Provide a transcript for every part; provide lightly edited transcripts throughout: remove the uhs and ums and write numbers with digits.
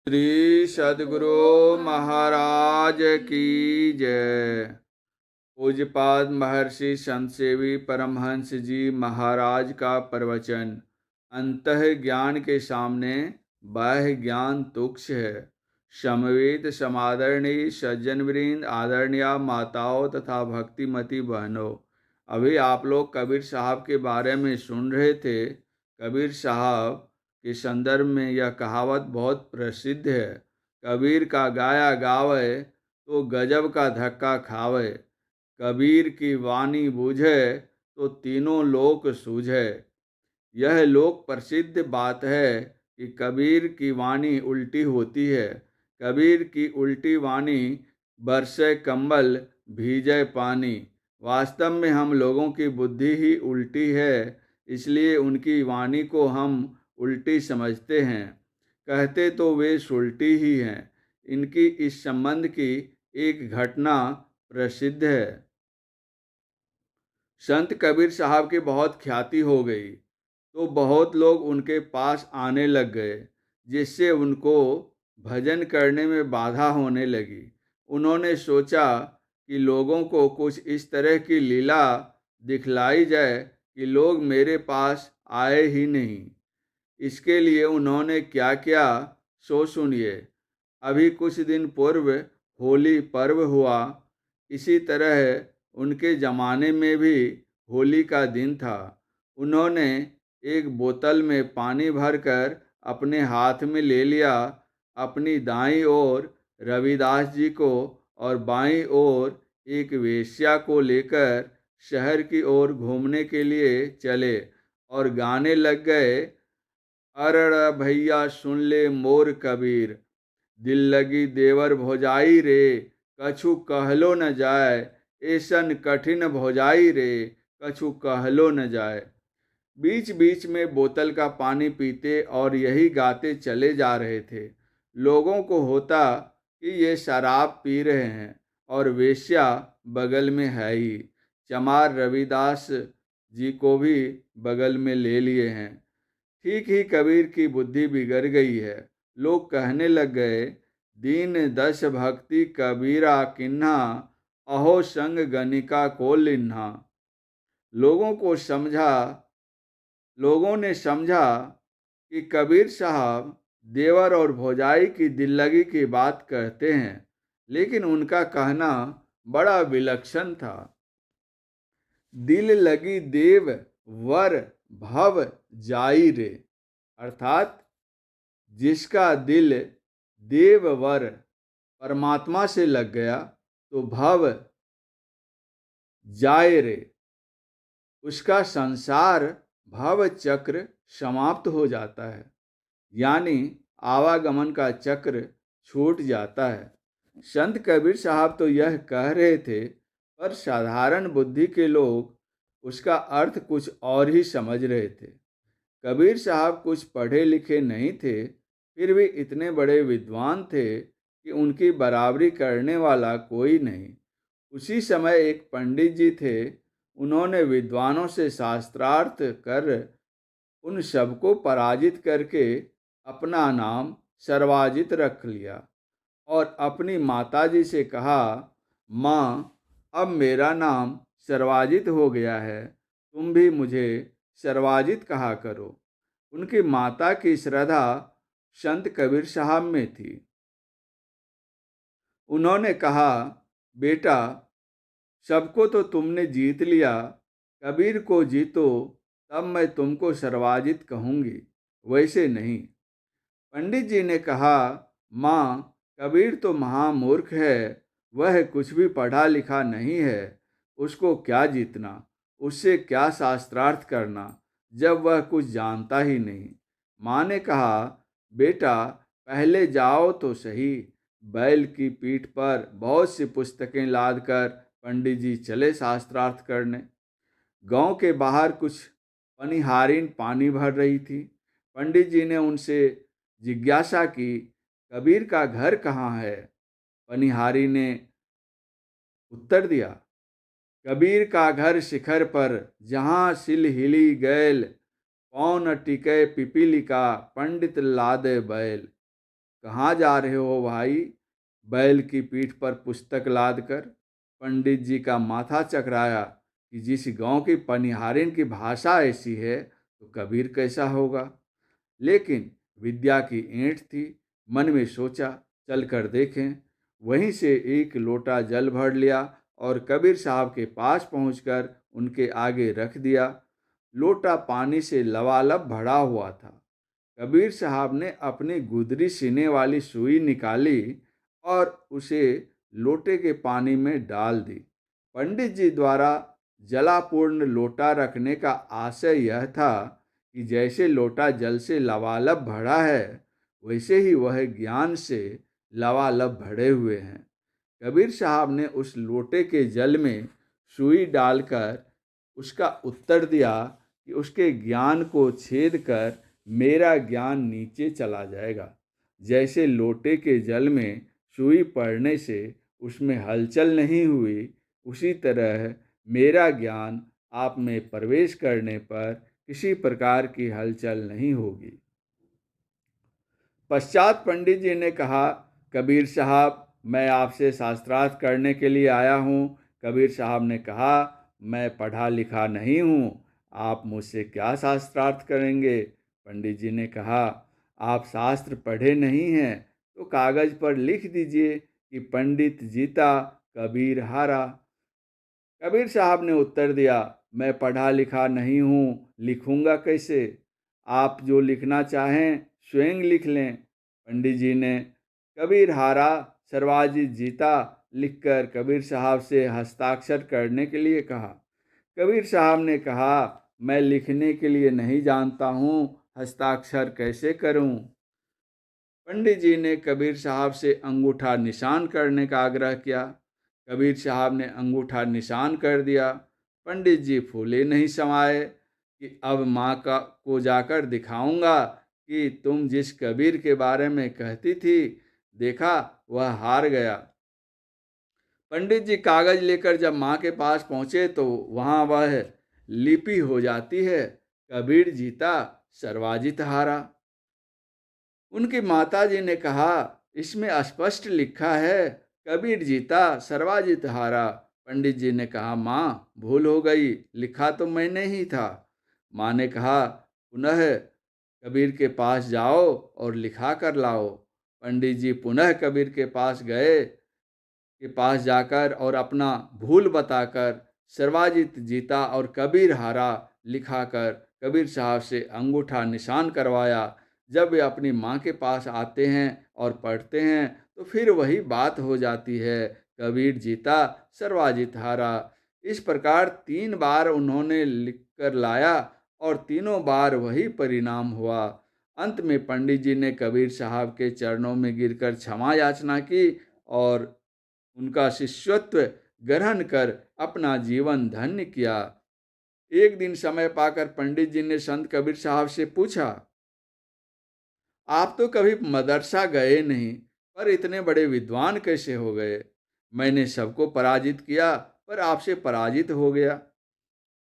श्री सद्गुरु महाराज की जय। पूज्यपाद महर्षि संत सेवी परमहंस जी महाराज का प्रवचन। अंतः ज्ञान के सामने बाह्य ज्ञान तुच्छ है। समवेत समादरणीय सज्जन वृंद, आदरणीय माताओं तथा भक्तिमती बहनों, अभी आप लोग कबीर साहब के बारे में सुन रहे थे। कबीर साहब के संदर्भ में यह कहावत बहुत प्रसिद्ध है। कबीर का गाया गावे तो गजब का धक्का खावे। कबीर की वाणी बूझे तो तीनों लोक सूझे। यह लोक प्रसिद्ध बात है कि कबीर की वाणी उल्टी होती है। कबीर की उल्टी वाणी बरसे कंबल भीजे पानी। वास्तव में हम लोगों की बुद्धि ही उल्टी है, इसलिए उनकी वाणी को हम उल्टी समझते हैं। कहते तो वे सुलटी ही हैं। इनकी इस संबंध की एक घटना प्रसिद्ध है। संत कबीर साहब की बहुत ख्याति हो गई तो बहुत लोग उनके पास आने लग गए, जिससे उनको भजन करने में बाधा होने लगी। उन्होंने सोचा कि लोगों को कुछ इस तरह की लीला दिखलाई जाए कि लोग मेरे पास आए ही नहीं। इसके लिए उन्होंने क्या किया सो सुनिए। अभी कुछ दिन पूर्व होली पर्व हुआ। इसी तरह उनके ज़माने में भी होली का दिन था। उन्होंने एक बोतल में पानी भरकर अपने हाथ में ले लिया। अपनी दाईं ओर रविदास जी को और बाईं ओर एक वेश्या को लेकर शहर की ओर घूमने के लिए चले और गाने लग गए। अरड़ भैया सुन ले मोर कबीर, दिल लगी देवर भोजाई रे, कछु कहलो न जाए, ऐसन कठिन भोजाई रे, कछु कहलो न जाए। बीच बीच में बोतल का पानी पीते और यही गाते चले जा रहे थे। लोगों को होता कि ये शराब पी रहे हैं और वेश्या बगल में है ही। चमार रविदास जी को भी बगल में ले लिए हैं। ठीक ही कबीर की बुद्धि बिगड़ गई है। लोग कहने लग गए, दीन दश भक्ति कबीरा किन्हा, अहो संग गणिका को लिन्हा। लोगों को समझा लोगों ने समझा कि कबीर साहब देवर और भौजाई की दिल लगी की बात कहते हैं, लेकिन उनका कहना बड़ा विलक्षण था। दिल लगी देव वर भव जाई रे, अर्थात जिसका दिल देववर परमात्मा से लग गया तो भव जाए रे, उसका संसार भव चक्र समाप्त हो जाता है, यानी आवागमन का चक्र छूट जाता है। संत कबीर साहब तो यह कह रहे थे, पर साधारण बुद्धि के लोग उसका अर्थ कुछ और ही समझ रहे थे। कबीर साहब कुछ पढ़े लिखे नहीं थे, फिर भी इतने बड़े विद्वान थे कि उनकी बराबरी करने वाला कोई नहीं। उसी समय एक पंडित जी थे। उन्होंने विद्वानों से शास्त्रार्थ कर उन सबको पराजित करके अपना नाम सर्वाजित रख लिया और अपनी माताजी से कहा, माँ, अब मेरा नाम सर्वाजित हो गया है, तुम भी मुझे सर्वाजित कहा करो। उनकी माता की श्रद्धा संत कबीर साहब में थी। उन्होंने कहा, बेटा, सबको तो तुमने जीत लिया, कबीर को जीतो तब मैं तुमको सर्वाजित कहूँगी, वैसे नहीं। पंडित जी ने कहा, माँ, कबीर तो महामूर्ख है, वह कुछ भी पढ़ा लिखा नहीं है, उसको क्या जीतना, उससे क्या शास्त्रार्थ करना, जब वह कुछ जानता ही नहीं। माँ ने कहा, बेटा, पहले जाओ तो सही। बैल की पीठ पर बहुत सी पुस्तकें लाद कर पंडित जी चले शास्त्रार्थ करने। गांव के बाहर कुछ पनिहारिन पानी भर रही थी। पंडित जी ने उनसे जिज्ञासा की, कबीर का घर कहाँ है? पनिहारी ने उत्तर दिया, कबीर का घर शिखर पर, जहाँ सिल हिली गैल, पौन टिके पिपीलिका, पंडित लादे बैल। कहाँ जा रहे हो भाई? बैल की पीठ पर पुस्तक लाद कर। पंडित जी का माथा चकराया कि जिस गांव की पनिहारिन की भाषा ऐसी है तो कबीर कैसा होगा। लेकिन विद्या की ऐंठ थी। मन में सोचा, चल कर देखें। वहीं से एक लोटा जल भर लिया और कबीर साहब के पास पहुंचकर उनके आगे रख दिया। लोटा पानी से लबालब भरा हुआ था। कबीर साहब ने अपनी गुदरी सीने वाली सुई निकाली और उसे लोटे के पानी में डाल दी। पंडित जी द्वारा जलापूर्ण लोटा रखने का आशय यह था कि जैसे लोटा जल से लबालब भरा है, वैसे ही वह ज्ञान से लबालब भरे हुए हैं। कबीर साहब ने उस लोटे के जल में सुई डालकर उसका उत्तर दिया कि उसके ज्ञान को छेद कर मेरा ज्ञान नीचे चला जाएगा। जैसे लोटे के जल में सुई पड़ने से उसमें हलचल नहीं हुई, उसी तरह मेरा ज्ञान आप में प्रवेश करने पर किसी प्रकार की हलचल नहीं होगी। पश्चात पंडित जी ने कहा, कबीर साहब, मैं आपसे शास्त्रार्थ करने के लिए आया हूँ। कबीर साहब ने कहा, मैं पढ़ा लिखा नहीं हूँ, आप मुझसे क्या शास्त्रार्थ करेंगे? पंडित जी ने कहा, आप शास्त्र पढ़े नहीं हैं तो कागज पर लिख दीजिए कि पंडित जीता, कबीर हारा। कबीर साहब ने उत्तर दिया, मैं पढ़ा लिखा नहीं हूँ, लिखूंगा कैसे? आप जो लिखना चाहें स्वयं लिख लें। पंडित जी ने कबीर हारा सर्वाजित जीता लिखकर कबीर साहब से हस्ताक्षर करने के लिए कहा। कबीर साहब ने कहा, मैं लिखने के लिए नहीं जानता हूँ, हस्ताक्षर कैसे करूँ? पंडित जी ने कबीर साहब से अंगूठा निशान करने का आग्रह किया। कबीर साहब ने अंगूठा निशान कर दिया। पंडित जी फूले नहीं समाये कि अब माँ का को जाकर दिखाऊंगा कि तुम जिस कबीर के बारे में कहती थी, देखा वह हार गया। पंडित जी कागज लेकर जब माँ के पास पहुँचे तो वहाँ वह लिपि हो जाती है, कबीर जीता, सर्वाजित हारा। उनकी माताजी ने कहा, इसमें स्पष्ट लिखा है, कबीर जीता, सर्वाजित हारा। पंडित जी ने कहा, माँ भूल हो गई, लिखा तो मैंने ही था। माँ ने कहा, पुनः कबीर के पास जाओ और लिखा कर लाओ। पंडित जी पुनः कबीर के पास जाकर और अपना भूल बताकर सर्वाजित जीता और कबीर हारा लिखाकर कबीर साहब से अंगूठा निशान करवाया। जब वे अपनी माँ के पास आते हैं और पढ़ते हैं तो फिर वही बात हो जाती है, कबीर जीता, सर्वाजित हारा। इस प्रकार 3 बार उन्होंने लिख कर लाया और तीनों बार वही परिणाम हुआ। अंत में पंडित जी ने कबीर साहब के चरणों में गिरकर क्षमा याचना की और उनका शिष्यत्व ग्रहण कर अपना जीवन धन्य किया। एक दिन समय पाकर पंडित जी ने संत कबीर साहब से पूछा, आप तो कभी मदरसा गए नहीं, पर इतने बड़े विद्वान कैसे हो गए? मैंने सबको पराजित किया, पर आपसे पराजित हो गया।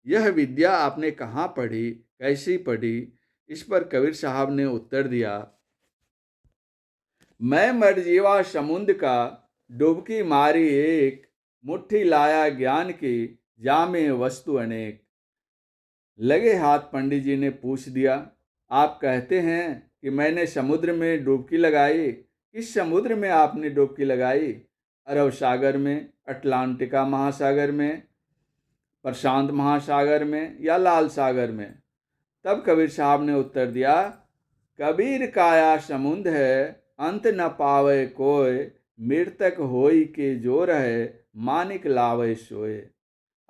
यह विद्या आपने कहाँ पढ़ी, कैसी पढ़ी? इस पर कबीर साहब ने उत्तर दिया, मैं मरजीवा समुद्र का डुबकी मारी एक, मुट्ठी लाया ज्ञान की, जामे वस्तु अनेक। लगे हाथ पंडित जी ने पूछ दिया, आप कहते हैं कि मैंने समुद्र में डुबकी लगाई। किस समुद्र में आपने डुबकी लगाई? अरब सागर में, अटलांटिका महासागर में, प्रशांत महासागर में या लाल सागर में? तब कबीर साहब ने उत्तर दिया, कबीर काया समुंद है, अंत न पावे कोय, मृतक होई के जो रहे, मानिक लावे सोए।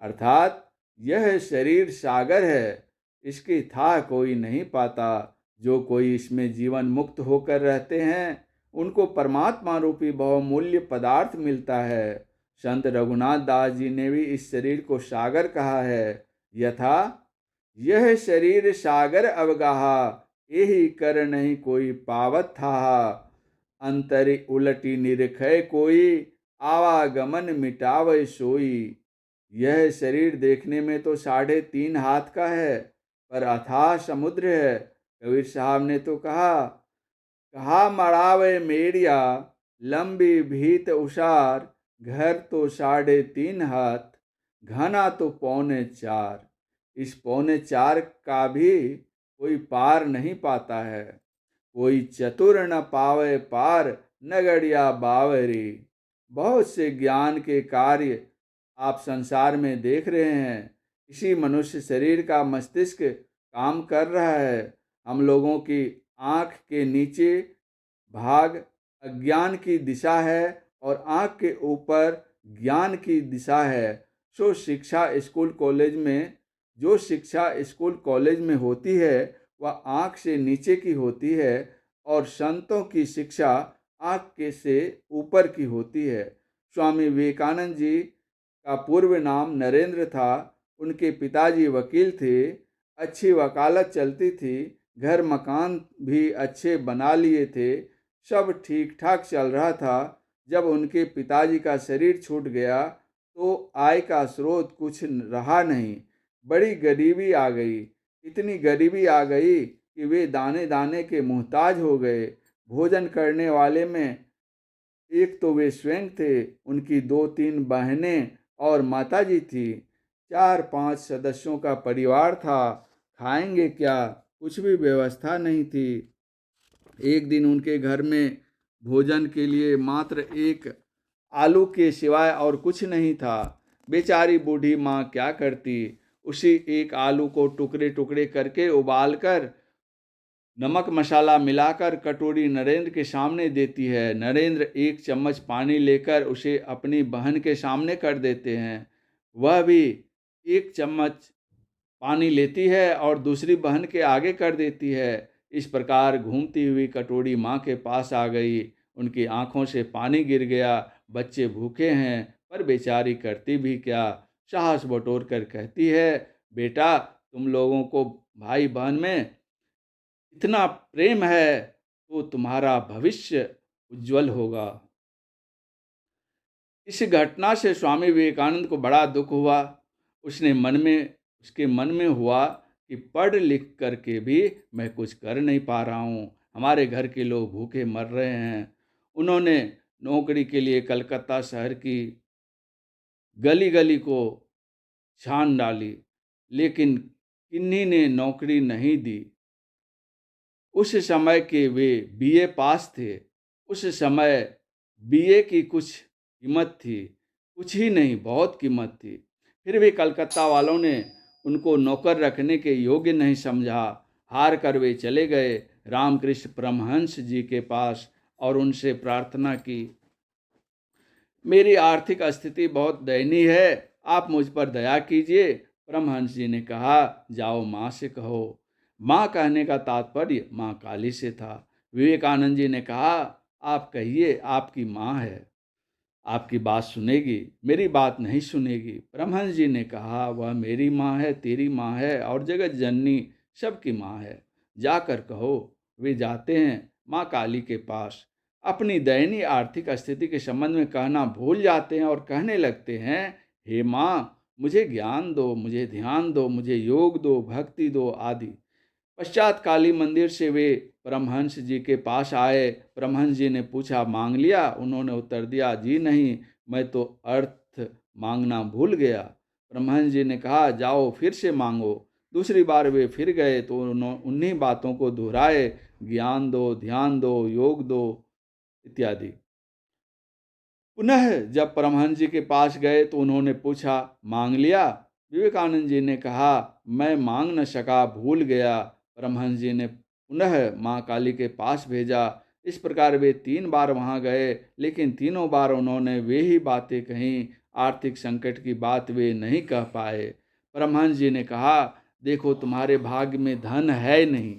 अर्थात यह शरीर सागर है, इसकी था कोई नहीं पाता। जो कोई इसमें जीवन मुक्त होकर रहते हैं, उनको परमात्मा रूपी बहुमूल्य पदार्थ मिलता है। संत रघुनाथ दास जी ने भी इस शरीर को सागर कहा है, यथा यह शरीर सागर अवगाहा, यही कर नहीं कोई पावत था। अंतरि उलटी निरखय कोई, आवागमन मिटावे सोई। यह शरीर देखने में तो 3.5 हाथ का है, पर अथाह समुद्र है। कबीर साहब ने तो कहा, कहा मड़ावे मेरिया, लंबी भीत उषार, घर तो 3.5 हाथ, घना तो 4.25। इस 4.25 का भी कोई पार नहीं पाता है। कोई चतुर न पावे पार, नगड़िया बावरी। बहुत से ज्ञान के कार्य आप संसार में देख रहे हैं। इसी मनुष्य शरीर का मस्तिष्क काम कर रहा है। हम लोगों की आँख के नीचे भाग अज्ञान की दिशा है और आँख के ऊपर ज्ञान की दिशा है। सो जो शिक्षा स्कूल कॉलेज में होती है वह आँख से नीचे की होती है और संतों की शिक्षा आँख के से ऊपर की होती है। स्वामी विवेकानंद जी का पूर्व नाम नरेंद्र था। उनके पिताजी वकील थे। अच्छी वकालत चलती थी। घर मकान भी अच्छे बना लिए थे। सब ठीक ठाक चल रहा था। जब उनके पिताजी का शरीर छूट गया तो आय का स्रोत कुछ रहा नहीं। बड़ी गरीबी आ गई। इतनी गरीबी आ गई कि वे दाने दाने के मोहताज हो गए। भोजन करने वाले में एक तो वे स्वयं थे, उनकी 2-3 बहनें और माताजी थी। 4-5 सदस्यों का परिवार था। खाएंगे क्या? कुछ भी व्यवस्था नहीं थी। एक दिन उनके घर में भोजन के लिए मात्र एक आलू के सिवाय और कुछ नहीं था। बेचारी बूढ़ी माँ क्या करती? उसी एक आलू को टुकड़े टुकड़े करके उबालकर नमक मसाला मिलाकर कटोरी नरेंद्र के सामने देती है। नरेंद्र एक चम्मच पानी लेकर उसे अपनी बहन के सामने कर देते हैं। वह भी एक चम्मच पानी लेती है और दूसरी बहन के आगे कर देती है। इस प्रकार घूमती हुई कटोरी माँ के पास आ गई। उनकी आंखों से पानी गिर गया। बच्चे भूखे हैं पर बेचारी करती भी क्या? साहस बटोर कर कहती है, बेटा तुम लोगों को भाई बहन में इतना प्रेम है तो तुम्हारा भविष्य उज्जवल होगा। इस घटना से स्वामी विवेकानंद को बड़ा दुख हुआ। उसके मन में हुआ कि पढ़ लिख करके भी मैं कुछ कर नहीं पा रहा हूँ। हमारे घर के लोग भूखे मर रहे हैं। उन्होंने नौकरी के लिए कलकत्ता शहर की गली गली को छान डाली, लेकिन किन्हीं ने नौकरी नहीं दी। उस समय के वे बीए पास थे। उस समय बीए की कुछ कीमत थी, कुछ ही नहीं बहुत कीमत थी। फिर भी कलकत्ता वालों ने उनको नौकर रखने के योग्य नहीं समझा। हार कर वे चले गए रामकृष्ण परमहंस जी के पास और उनसे प्रार्थना की, मेरी आर्थिक स्थिति बहुत दयनीय है, आप मुझ पर दया कीजिए। परमहंस जी ने कहा, जाओ माँ से कहो। माँ कहने का तात्पर्य माँ काली से था। विवेकानंद जी ने कहा, आप कहिए, आपकी माँ है, आपकी बात सुनेगी, मेरी बात नहीं सुनेगी। परमहंस जी ने कहा, वह मेरी माँ है, तेरी माँ है और जगत जननी सबकी माँ है, जाकर कहो। वे जाते हैं माँ काली के पास। अपनी दयनीय आर्थिक स्थिति के संबंध में कहना भूल जाते हैं और कहने लगते हैं, हे माँ मुझे ज्ञान दो, मुझे ध्यान दो, मुझे योग दो, भक्ति दो आदि। पश्चात काली मंदिर से वे परमहंस जी के पास आए। परमहंस जी ने पूछा, मांग लिया? उन्होंने उत्तर दिया, जी नहीं, मैं तो अर्थ मांगना भूल गया। परमहंस जी ने कहा, जाओ फिर से मांगो। दूसरी बार वे फिर गए तो उन्होंने उन्हीं बातों को दोहराए, ज्ञान दो, ध्यान दो, योग दो इत्यादि। पुनः जब परमहंस जी के पास गए तो उन्होंने पूछा, मांग लिया? विवेकानंद जी ने कहा, मैं मांग न सका, भूल गया। परमहंस जी ने पुनः माँ काली के पास भेजा। इस प्रकार वे 3 बार वहाँ गए, लेकिन तीनों बार उन्होंने वे ही बातें कहीं। आर्थिक संकट की बात वे नहीं कह पाए। परमहंस जी ने कहा, देखो तुम्हारे भाग्य में धन है नहीं,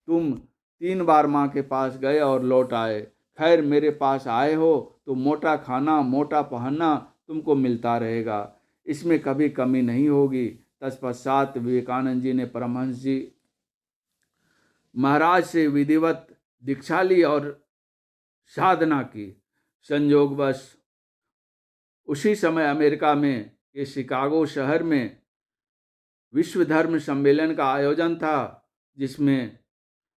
तुम 3 बार माँ के पास गए और लौट आए। खैर मेरे पास आए हो तो मोटा खाना मोटा पहनना तुमको मिलता रहेगा, इसमें कभी कमी नहीं होगी। तत्पश्चात विवेकानंद जी ने परमहंस जी महाराज से विधिवत दीक्षा ली और साधना की। संयोगवश उसी समय अमेरिका में के शिकागो शहर में विश्व धर्म सम्मेलन का आयोजन था, जिसमें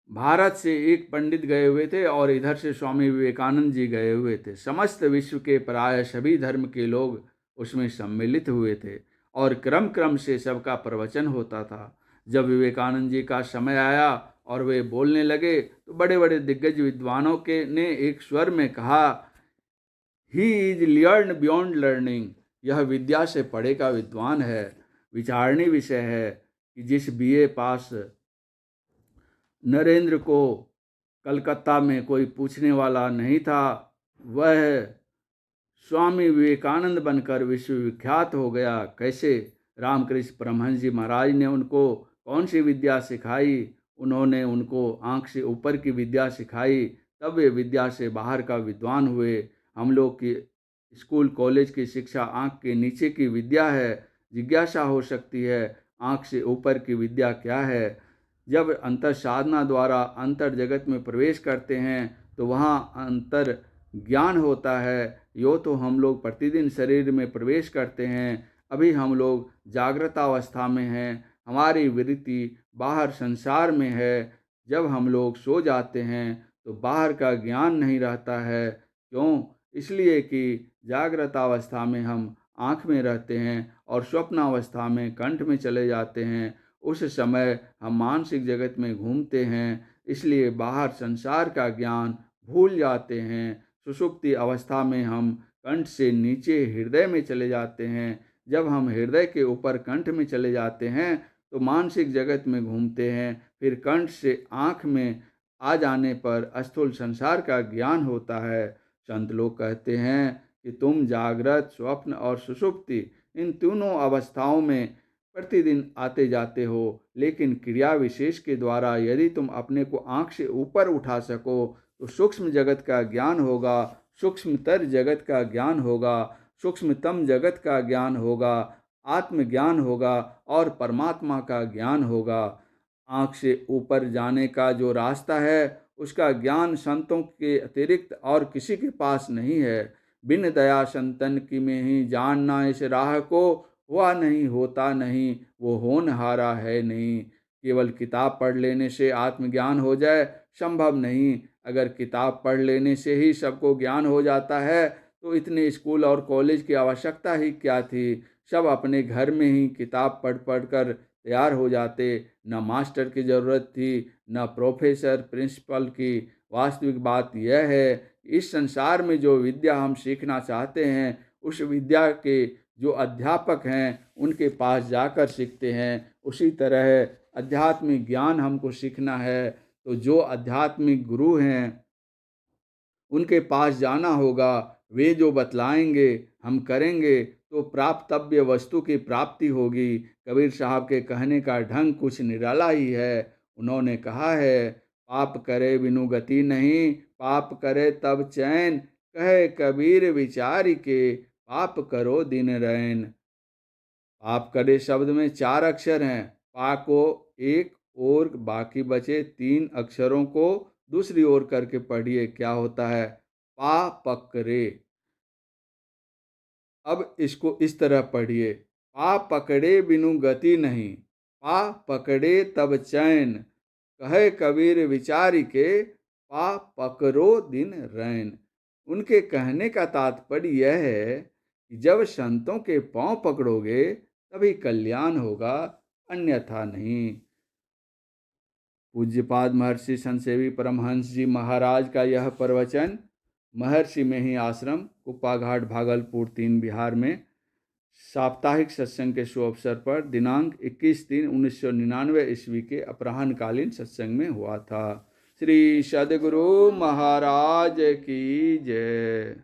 भारत से एक पंडित गए हुए थे और इधर से स्वामी विवेकानंद जी गए हुए थे। समस्त विश्व के प्राय सभी धर्म के लोग उसमें सम्मिलित हुए थे और क्रम क्रम से सबका प्रवचन होता था। जब विवेकानंद जी का समय आया और वे बोलने लगे तो बड़े बड़े दिग्गज विद्वानों के ने एक स्वर में कहा, he is learn beyond learning. यह विद्या से पढ़े का विद्वान है। विचारणीय विषय है कि जिस बीए पास नरेंद्र को कलकत्ता में कोई पूछने वाला नहीं था, वह स्वामी विवेकानंद बनकर विश्वविख्यात हो गया। कैसे? रामकृष्ण परमहंस जी महाराज ने उनको कौन सी विद्या सिखाई? उन्होंने उनको आँख से ऊपर की विद्या सिखाई, तब वे विद्या से बाहर का विद्वान हुए। हम लोग की स्कूल कॉलेज की शिक्षा आँख के नीचे की विद्या है। जिज्ञासा हो सकती है, आँख से ऊपर की विद्या क्या है? जब अंतर साधना द्वारा अंतर जगत में प्रवेश करते हैं तो वहाँ अंतर ज्ञान होता है। यो तो हम लोग प्रतिदिन शरीर में प्रवेश करते हैं, अभी हम लोग जागृत अवस्था में हैं, हमारी वृत्ति बाहर संसार में है। जब हम लोग सो जाते हैं तो बाहर का ज्ञान नहीं रहता है। क्यों? इसलिए कि जागृत अवस्था में हम आँख में रहते हैं और स्वप्न अवस्था में कंठ में चले जाते हैं। उस समय हम मानसिक जगत में घूमते हैं, इसलिए बाहर संसार का ज्ञान भूल जाते हैं। सुषुप्ति अवस्था में हम कंठ से नीचे हृदय में चले जाते हैं। जब हम हृदय के ऊपर कंठ में चले जाते हैं तो मानसिक जगत में घूमते हैं। फिर कंठ से आँख में आ जाने पर स्थूल संसार का ज्ञान होता है। संत लोग कहते हैं कि तुम जागृत, स्वप्न और सुषुप्ति इन तीनों अवस्थाओं में प्रतिदिन आते जाते हो, लेकिन क्रिया विशेष के द्वारा यदि तुम अपने को आँख से ऊपर उठा सको तो सूक्ष्म जगत का ज्ञान होगा, सूक्ष्मतर जगत का ज्ञान होगा, सूक्ष्मतम जगत का ज्ञान होगा, आत्मज्ञान होगा और परमात्मा का ज्ञान होगा। आँख से ऊपर जाने का जो रास्ता है उसका ज्ञान संतों के अतिरिक्त और किसी के पास नहीं है। बिन दया संतन की में ही जानना इस राह को, हुआ नहीं होता नहीं वो होनहारा है नहीं। केवल किताब पढ़ लेने से आत्मज्ञान हो जाए, संभव नहीं। अगर किताब पढ़ लेने से ही सबको ज्ञान हो जाता है तो इतने स्कूल और कॉलेज की आवश्यकता ही क्या थी? सब अपने घर में ही किताब पढ़ पढ़ कर तैयार हो जाते। न मास्टर की ज़रूरत थी, न प्रोफेसर प्रिंसिपल की। वास्तविक बात यह है, इस संसार में जो विद्या हम सीखना चाहते हैं उस विद्या के जो अध्यापक हैं उनके पास जाकर सीखते हैं। उसी तरह आध्यात्मिक ज्ञान हमको सीखना है तो जो आध्यात्मिक गुरु हैं उनके पास जाना होगा। वे जो बतलाएंगे हम करेंगे तो प्राप्तव्य वस्तु की प्राप्ति होगी। कबीर साहब के कहने का ढंग कुछ निराला ही है। उन्होंने कहा है, पाप करे बिनु गति नहीं, पाप करे तब चैन, कहे कबीर विचारी के, पाप करो दिन रैन। पाप करे शब्द में 4 अक्षर हैं। पा को एक और बाकी बचे 3 अक्षरों को दूसरी ओर करके पढ़िए, क्या होता है? पा पकड़े। अब इसको इस तरह पढ़िए, पा पकड़े बिनु गति नहीं, पा पकड़े तब चैन, कहे कबीर विचारी के, पा पकड़ो दिन रैन। उनके कहने का तात्पर्य यह है कि जब संतों के पांव पकड़ोगे तभी कल्याण होगा, अन्यथा नहीं। पूज्यपाद महर्षि संत सेवी परमहंस जी महाराज का यह प्रवचन महर्षि में ही आश्रम, कुप्पा घाट, भागलपुर 3 बिहार में साप्ताहिक सत्संग के शुभ अवसर पर दिनांक 21/3/1999 ईस्वी के अपराह्नकालीन सत्संग में हुआ था। श्री सद्गुरु महाराज की जय।